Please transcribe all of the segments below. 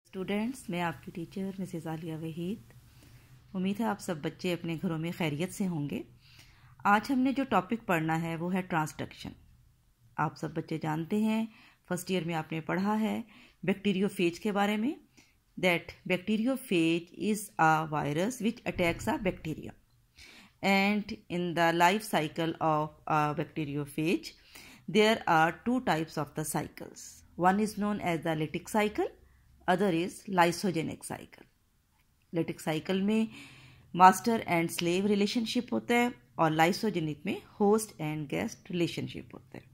Students, मैं आपकी teacher Mrs Alia Waheed. उम्मीद है आप सब बच्चे अपने घरों में खैरियत से होंगे। आज हमने जो टॉपिक पढ़ना है वो है ट्रांसडक्शन। आप सब बच्चे जानते हैं, फर्स्ट ईयर में आपने पढ़ा है बैक्टीरियोफेज के बारे में, that bacteriophage is a virus which attacks a bacteria and in the life cycle of a bacteriophage there are two types of the cycles. One is known as the lytic cycle, other is lysogenic cycle. Lytic cycle में master and slave relationship होता है और lysogenic में host and guest relationship होता है.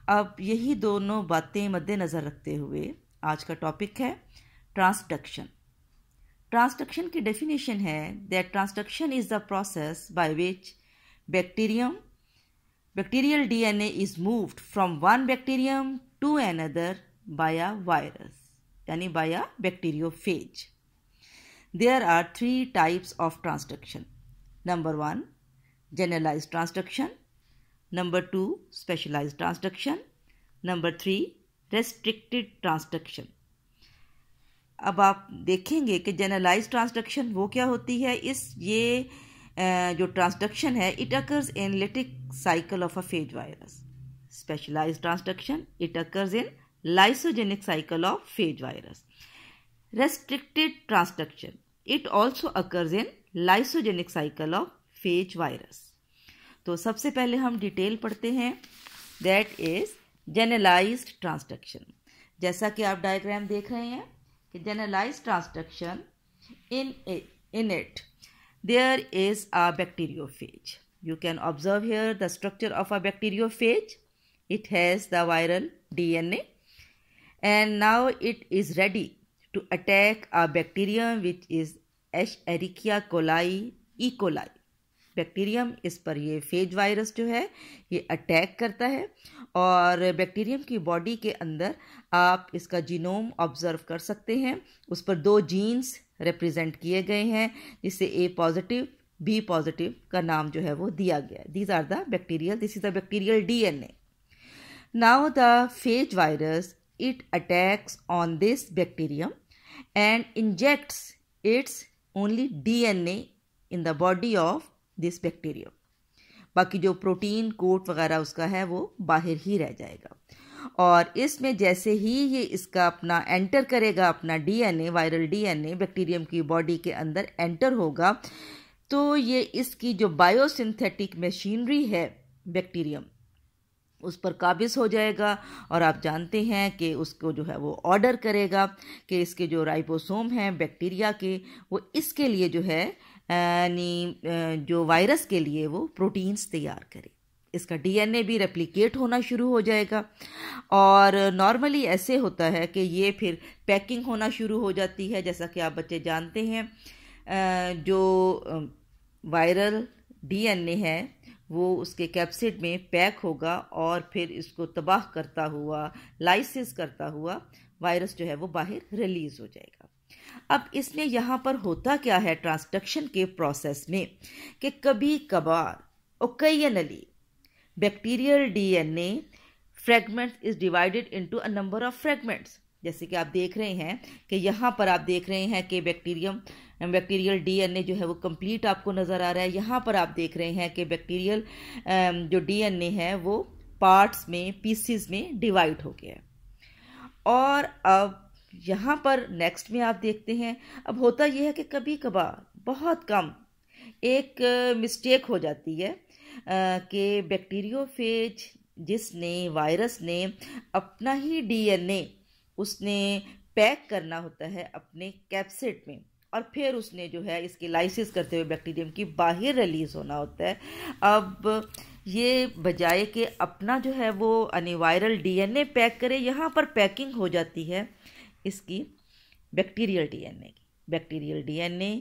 अब यही दोनों बातें मद्देनज़र रखते हुए आज का टॉपिक है ट्रांसडक्शन. ट्रांसडक्शन की डेफिनेशन है that transduction is the process by which bacterial DNA is moved from one bacterium to another by a virus, यानी by a bacteriophage. There are three types of transduction. Number 1, generalized transduction. Number 2, specialized transduction. Number 3, restricted transduction. अब आप देखेंगे कि generalise transduction वो क्या होती है. जो ट्रांसडक्शन है it occurs in lytic cycle of a phage virus. Specialised transduction it occurs in lysogenic cycle of phage virus. Restricted transduction, it also occurs in lysogenic cycle of phage virus. तो सबसे पहले हम detail पढ़ते हैं, that is generalized transduction. जैसा कि आप diagram देख रहे हैं कि generalized transduction in it there is a bacteriophage. You can observe here the structure of a bacteriophage. It has the viral DNA. And now it is ready to attack a bacterium which is Escherichia coli E. coli. Bacterium इस पर ये phase virus जो है ये attack करता है और bacterium की बॉडी के अंदर आप इसका जीनोम ऑब्जर्व कर सकते हैं. उस पर 2 जीन्स रिप्रेजेंट किए गए हैं जिससे ए पॉजिटिव बी पॉजिटिव का नाम जो है वो दिया गया. This are the bacterial, this is the bacterial DNA. Now the phage virus it attacks on this bacterium and injects its only DNA in the body of this bacterium. बाकी जो protein coat वगैरह उसका है वो बाहर ही रह जाएगा. और इसमें जैसे ही ये इसका अपना एंटर करेगा, अपना डीएनए, वायरल डीएनए बैक्टीरियम की बॉडी के अंदर एंटर होगा, तो ये इसकी जो बायोसिंथेटिक मशीनरी है बैक्टीरियम उस पर काबिज हो जाएगा और आप जानते हैं कि उसको जो है वो ऑर्डर करेगा कि इसके जो राइबोसोम हैं बैक्टीरिया के वो इसके लिए जो है यानी जो वायरस के लिए वो प्रोटीन्स तैयार करे. इसका डीएनए भी रेप्लिकेट होना शुरू हो जाएगा और नॉर्मली ऐसे होता है कि ये फिर पैकिंग होना शुरू हो जाती है. जैसा कि आप बच्चे जानते हैं जो वायरल डीएनए है वो उसके कैप्सिड में पैक होगा और फिर इसको तबाह करता हुआ, लाइसिस करता हुआ वायरस जो है वो बाहर रिलीज हो जाएगा. अब इसमें यहाँ पर होता क्या है ट्रांसडक्शन के प्रोसेस में कि कभी कभार occasionally bacterial DNA fragments is divided into a number of fragments. जैसे कि आप देख रहे हैं कि यहाँ पर आप देख रहे हैं कि बैक्टीरियल डीएनए जो है वो कंप्लीट आपको नज़र आ रहा है. यहाँ पर आप देख रहे हैं कि बैक्टीरियल जो डीएनए है वो पार्ट्स में, पीसीज में डिवाइड हो गया है. और अब यहाँ पर नेक्स्ट में आप देखते हैं, अब होता यह है कि कभी कभार बहुत कम एक मिस्टेक हो जाती है कि बैक्टीरियोफेज जिसने वायरस ने अपना ही डीएनए उसने पैक करना होता है अपने कैप्सिड में और फिर उसने जो है इसकी लाइसिस करते हुए बैक्टीरियम की बाहर रिलीज होना होता है. अब ये बजाय के अपना जो है वो अनिवायरल डीएनए पैक करे, यहाँ पर पैकिंग हो जाती है इसकी बैक्टीरियल डीएनए की. Bacterial DNA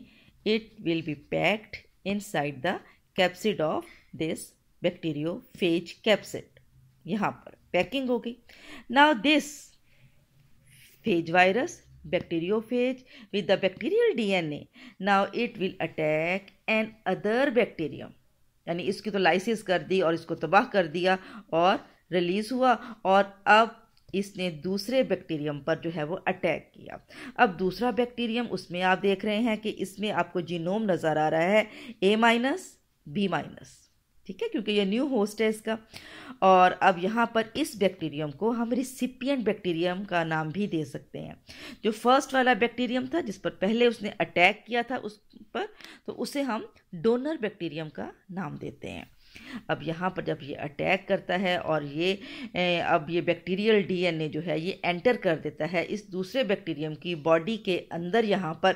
it will be packed inside the capsid of this bacteriophage capsid. यहाँ पर पैकिंग हो गई. Now this phage virus, bacteriophage with the bacterial DNA, now it will attack an other bacterium. यानी इसकी तो lysis कर दी और इसको तबाह कर दिया और रिलीज हुआ और अब इसने दूसरे बैक्टीरियम पर जो है वो अटैक किया। अब दूसरा बैक्टीरियम, उसमें आप देख रहे हैं कि इसमें आपको जीनोम नज़र आ रहा है A-B-, ठीक है, क्योंकि ये न्यू होस्ट है इसका। और अब यहाँ पर इस बैक्टीरियम को हम रिसिपिएंट बैक्टीरियम का नाम भी दे सकते हैं। जो फर्स्ट वाला बैक्टीरियम था जिस पर पहले उसने अटैक किया था उस पर, तो उसे हम डोनर बैक्टीरियम का नाम देते हैं। अब यहाँ पर जब ये अटैक करता है और ये अब ये बैक्टीरियल डीएनए जो है ये एंटर कर देता है इस दूसरे बैक्टीरियम की बॉडी के अंदर यहाँ पर,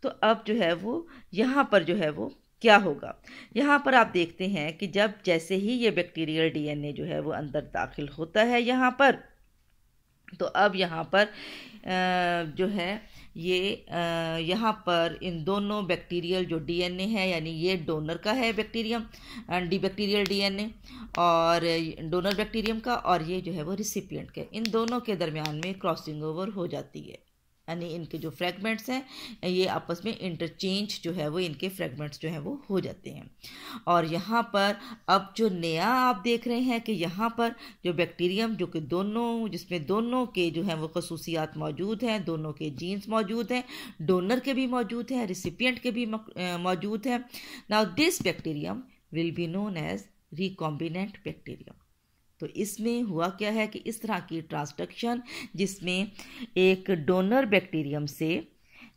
तो अब जो है वो यहाँ पर जो है वो क्या होगा। यहाँ पर आप देखते हैं कि जब जैसे ही ये बैक्टीरियल डीएनए जो है वो अंदर दाखिल होता है यहाँ पर, तो अब यहाँ पर जो है ये यहाँ पर इन दोनों बैक्टीरियल जो डीएनए है, यानी ये डोनर का है बैक्टीरियम बैक्टीरियल डीएनए और डोनर बैक्टीरियम का, और ये जो है वो रिसिपिएंट के, इन दोनों के दरमियान में क्रॉसिंग ओवर हो जाती है। यानी इनके जो फ्रैगमेंट्स हैं ये आपस में इंटरचेंज जो है वो इनके फ्रैगमेंट्स जो हैं वो हो जाते हैं। और यहाँ पर अब जो नया आप देख रहे हैं कि यहाँ पर जो बैक्टीरियम जो कि दोनों, जिसमें दोनों के जो हैं वो खसूसियात मौजूद हैं, दोनों के जीन्स मौजूद हैं, डोनर के भी मौजूद हैं, रिसिपिएंट के भी मौजूद हैं। Now this bacterium will be known as recombinant bacterium. तो इसमें हुआ क्या है कि इस तरह की ट्रांसडक्शन जिसमें एक डोनर बैक्टीरियम से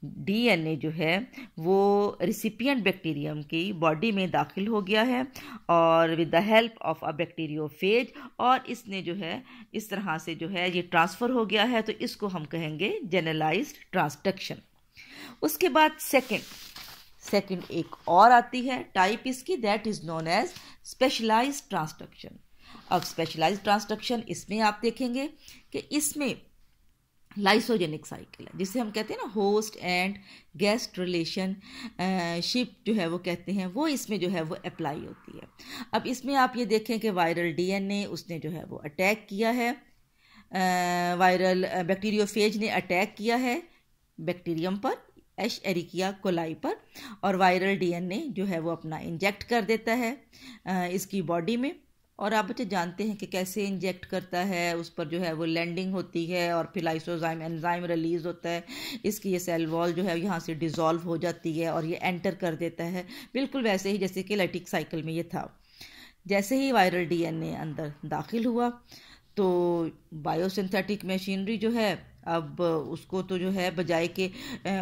डीएनए जो है वो रिसिपिएंट बैक्टीरियम की बॉडी में दाखिल हो गया है और with the help of a bacteriophage, और इसने जो है इस तरह से जो है ये ट्रांसफ़र हो गया है, तो इसको हम कहेंगे जनरलाइज्ड ट्रांसडक्शन। उसके बाद सेकंड एक और आती है टाइप इसकी, that is known as specialised transduction. अब स्पेशलाइज्ड ट्रांसडक्शन इसमें आप देखेंगे कि इसमें लाइसोजेनिक साइकिल है, जिसे हम कहते हैं ना host and guest relation ship जो है वो कहते हैं, वो इसमें जो है वो अप्लाई होती है। अब इसमें आप ये देखें कि वायरल डीएनए उसने जो है वो अटैक किया है, वायरल बैक्टीरियोफेज ने अटैक किया है बैक्टीरियम पर, एशेरिकिया कोलाई पर, और वायरल डीएनए जो है वो अपना इंजेक्ट कर देता है इसकी बॉडी में। और आप बच्चे जानते हैं कि कैसे इंजेक्ट करता है, उस पर जो है वो लैंडिंग होती है और फिर लाइसोजाइम एंजाइम रिलीज़ होता है, इसकी ये सेल वॉल जो है यहाँ से डिज़ोल्व हो जाती है और ये एंटर कर देता है, बिल्कुल वैसे ही जैसे कि लैटिक साइकिल में ये था। जैसे ही वायरल डीएनए अंदर दाखिल हुआ तो बायोसिंथेटिक मशीनरी जो है अब उसको तो जो है बजाय के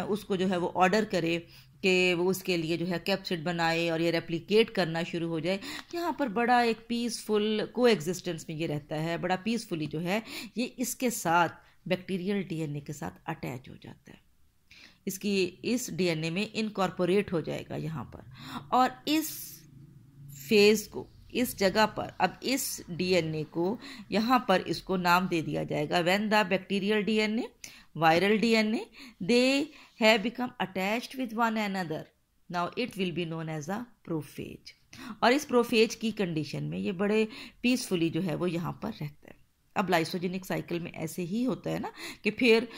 उसको जो है वो ऑर्डर करे कि वो उसके लिए जो है कैप्सिड बनाए और ये रेप्लिकेट करना शुरू हो जाए, यहाँ पर बड़ा एक पीसफुल को एग्जिस्टेंस में ये रहता है, बड़ा पीसफुली जो है ये इसके साथ बैक्टीरियल डीएनए के साथ अटैच हो जाता है, इसकी इस डीएनए में इनकॉर्पोरेट हो जाएगा यहाँ पर। और इस फेज़ को, इस जगह पर अब इस डीएनए को यहाँ पर इसको नाम दे दिया जाएगा, when the bacterial DNA, viral DNA, they have become attached with one another, now it will be known as a prophage। और इस प्रोफेज की कंडीशन में ये बड़े पीसफुली जो है वो यहाँ पर रहता है। अब लाइसोजेनिक साइकिल में ऐसे ही होता है ना कि फिर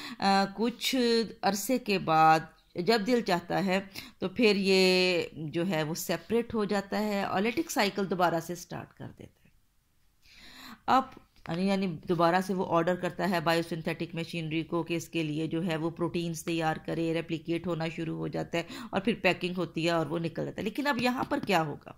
कुछ अरसे के बाद जब दिल चाहता है तो फिर ये जो है वो सेपरेट हो जाता है और लैटिक साइकिल दोबारा से स्टार्ट कर देता है। अब यानी दोबारा से वो ऑर्डर करता है बायोसिंथेटिक मशीनरी को कि इसके लिए जो है वो प्रोटीन्स तैयार करे, रेप्लिकेट होना शुरू हो जाता है और फिर पैकिंग होती है और वो निकल जाता है। लेकिन अब यहाँ पर क्या होगा,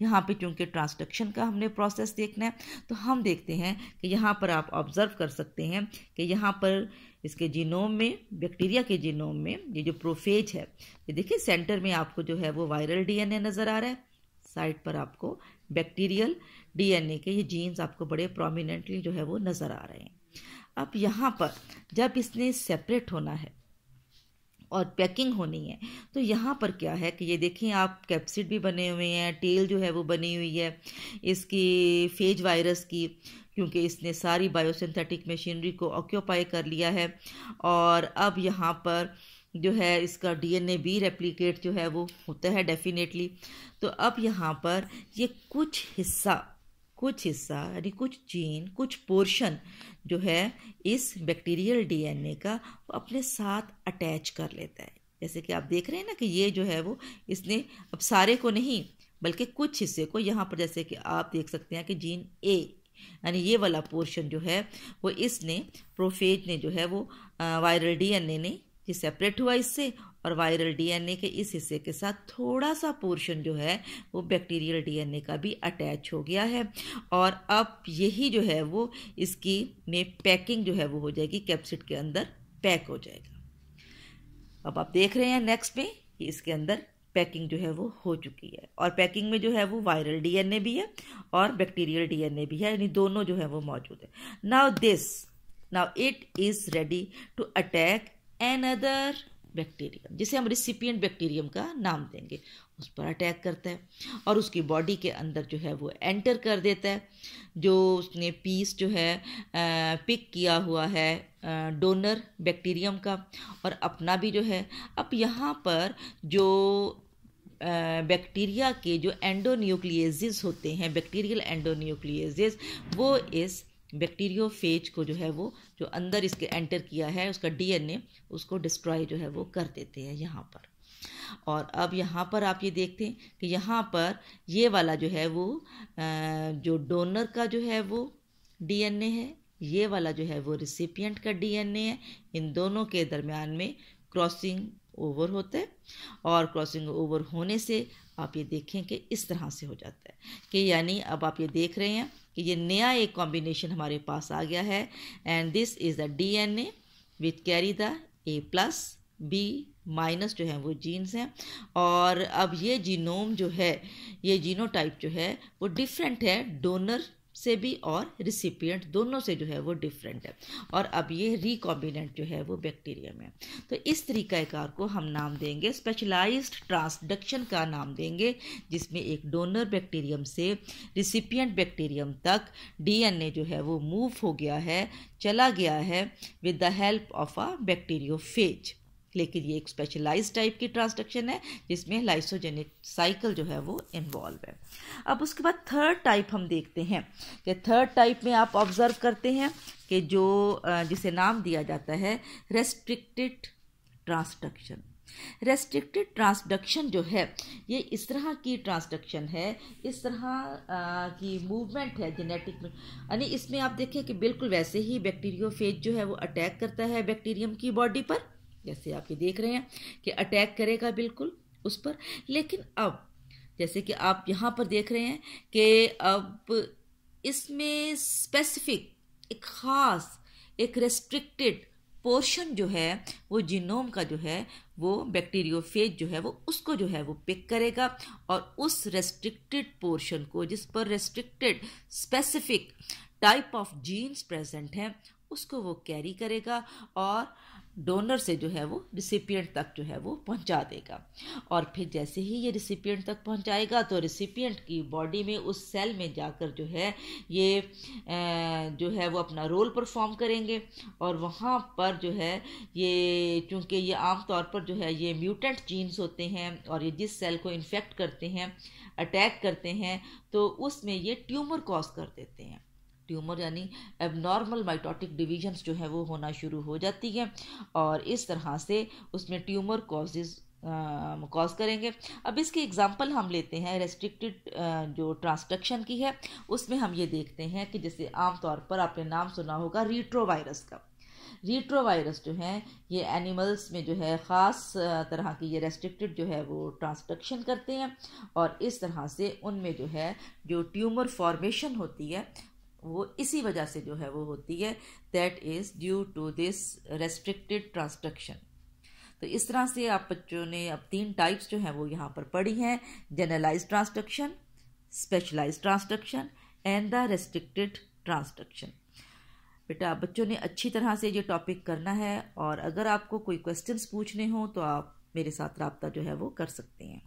यहाँ पे चूँकि ट्रांसडक्शन का हमने प्रोसेस देखना है तो हम देखते हैं कि यहाँ पर आप ऑब्जर्व कर सकते हैं कि यहाँ पर इसके जीनोम में, बैक्टीरिया के जीनोम में ये जो प्रोफेज है, ये देखिए सेंटर में आपको जो है वो वायरल डीएनए नज़र आ रहा है, साइड पर आपको बैक्टीरियल डीएनए के ये जीन्स आपको बड़े प्रोमिनेंटली जो है वो नज़र आ रहे हैं। अब यहाँ पर जब इसने सेपरेट होना है और पैकिंग होनी है तो यहाँ पर क्या है कि ये देखें आप कैप्सिड भी बने हुए हैं, टेल जो है वो बनी हुई है इसकी फेज वायरस की, क्योंकि इसने सारी बायोसिंथेटिक मशीनरी को ऑक्यूपाई कर लिया है। और अब यहाँ पर जो है इसका डीएनए भी रेप्लिकेट जो है वो होता है डेफिनेटली। तो अब यहाँ पर ये कुछ हिस्सा यानी कुछ जीन, कुछ पोर्शन जो है इस बैक्टीरियल डीएनए का वो अपने साथ अटैच कर लेता है। जैसे कि आप देख रहे हैं ना कि ये जो है वो इसने अब सारे को नहीं बल्कि कुछ हिस्से को यहाँ पर, जैसे कि आप देख सकते हैं कि जीन ए, यानी ये वाला पोर्शन जो है वो इसने प्रोफेज ने जो है वो वायरल डीएनए ने ये सेपरेट हुआ इससे, और वायरल डीएनए के इस हिस्से के साथ थोड़ा सा पोर्शन जो है वो बैक्टीरियल डीएनए का भी अटैच हो गया है। और अब यही जो है वो इसकी में पैकिंग जो है वो हो जाएगी, कैप्सिड के अंदर पैक हो जाएगा। अब आप देख रहे हैं नेक्स्ट में कि इसके अंदर पैकिंग जो है वो हो चुकी है, और पैकिंग में जो है वो वायरल डीएनए भी है और बैक्टीरियल डीएनए भी है, यानी दोनों जो है वो मौजूद है। Now it is ready to attack another bacterium, जिसे हम रिसिपिएंट बैक्टीरियम का नाम देंगे, उस पर अटैक करता है और उसकी बॉडी के अंदर जो है वो एंटर कर देता है। जो उसने पीस जो है पिक किया हुआ है डोनर बैक्टीरियम का, और अपना भी जो है। अब यहाँ पर जो बैक्टीरिया के जो एंडोन्यूक्लियेजेस होते हैं, बैक्टीरियल एंडोन्यूक्लियेजेस, वो इस बैक्टीरियोफेज को जो है वो जो अंदर इसके एंटर किया है उसका डीएनए उसको डिस्ट्रॉय जो है वो कर देते हैं यहाँ पर। और अब यहाँ पर आप ये देखते हैं कि यहाँ पर ये वाला जो है वो जो डोनर का जो है वो डीएनए है, ये वाला जो है वो रिसिपिएंट का डीएनए है। इन दोनों के दरमियान में क्रॉसिंग ओवर होता है, और क्रॉसिंग ओवर होने से आप ये देखें कि इस तरह से हो जाता है कि यानी अब आप ये देख रहे हैं कि ये नया एक कॉम्बिनेशन हमारे पास आ गया है, and this is the DNA which carry the A+ B- जो है वो जीन्स हैं। और अब ये जीनोम जो है, ये जीनोटाइप जो है वो डिफरेंट है डोनर से भी और रिसिपिएंट दोनों से जो है वो डिफरेंट है, और अब ये रिकॉम्बिनेंट जो है वो बैक्टीरियम है। तो इस तरीक़ाकार को हम नाम देंगे स्पेशलाइज्ड ट्रांसडक्शन का नाम देंगे, जिसमें एक डोनर बैक्टीरियम से रिसिपिएंट बैक्टीरियम तक डीएनए जो है वो मूव हो गया है, चला गया है with the help of a bacteriophage. लेकिन ये एक स्पेशलाइज्ड टाइप की ट्रांसडक्शन है जिसमें लाइसोजेनिक साइकिल जो है वो इन्वॉल्व है। अब उसके बाद थर्ड टाइप हम देखते हैं कि थर्ड टाइप में आप ऑब्जर्व करते हैं कि जो जिसे नाम दिया जाता है रेस्ट्रिक्टेड ट्रांसडक्शन। रेस्ट्रिक्टेड ट्रांसडक्शन जो है ये इस तरह की ट्रांसडक्शन है, इस तरह की मूवमेंट है जेनेटिक में, यानी इसमें आप देखें कि बिल्कुल वैसे ही बैक्टीरियोफेज जो है वो अटैक करता है बैक्टीरियम की बॉडी पर, जैसे आप ये देख रहे हैं कि अटैक करेगा बिल्कुल उस पर। लेकिन अब जैसे कि आप यहाँ पर देख रहे हैं कि अब इसमें स्पेसिफिक एक ख़ास एक रेस्ट्रिक्टेड पोर्शन जो है वो जीनोम का जो है वो बैक्टीरियोफेज जो है वो उसको जो है वो पिक करेगा, और उस रेस्ट्रिक्टेड पोर्शन को जिस पर restricted specific type of genes present हैं उसको वो कैरी करेगा और डोनर से जो है वो रिसिपिएंट तक जो है वो पहुंचा देगा। और फिर जैसे ही ये रिसिपिएंट तक पहुंचाएगा तो रिसिपिएंट की बॉडी में उस सेल में जाकर जो है ये जो है वो अपना रोल परफॉर्म करेंगे, और वहाँ पर जो है ये चूँकि ये आम तौर पर जो है ये म्यूटेंट जीन्स होते हैं और ये जिस सेल को इन्फेक्ट करते हैं, अटैक करते हैं, तो उसमें ये ट्यूमर कॉज कर देते हैं। ट्यूमर यानी एबनॉर्मल माइटोटिक डिवीजन्स जो है वो होना शुरू हो जाती हैं, और इस तरह से उसमें ट्यूमर कॉज करेंगे। अब इसकी एग्जांपल हम लेते हैं रेस्ट्रिक्टेड जो ट्रांसडक्शन की है, उसमें हम ये देखते हैं कि जैसे आमतौर पर आपने नाम सुना होगा रीट्रोवायरस का। रीट्रोवायरस जो हैं ये एनिमल्स में जो है ख़ास तरह की ये रेस्ट्रिक्टेड जो है वो ट्रांसडक्शन करते हैं, और इस तरह से उनमें जो है जो ट्यूमर फॉर्मेशन होती है वो इसी वजह से जो है वो होती है, that is due to this restricted transduction. तो इस तरह से आप बच्चों ने अब 3 टाइप्स जो हैं वो यहाँ पर पढ़ी हैं, generalised transduction, specialised transduction and the restricted transduction. बेटा आप बच्चों ने अच्छी तरह से ये टॉपिक करना है, और अगर आपको कोई क्वेश्चंस पूछने हो तो आप मेरे साथ रब्ता जो है वो कर सकते हैं।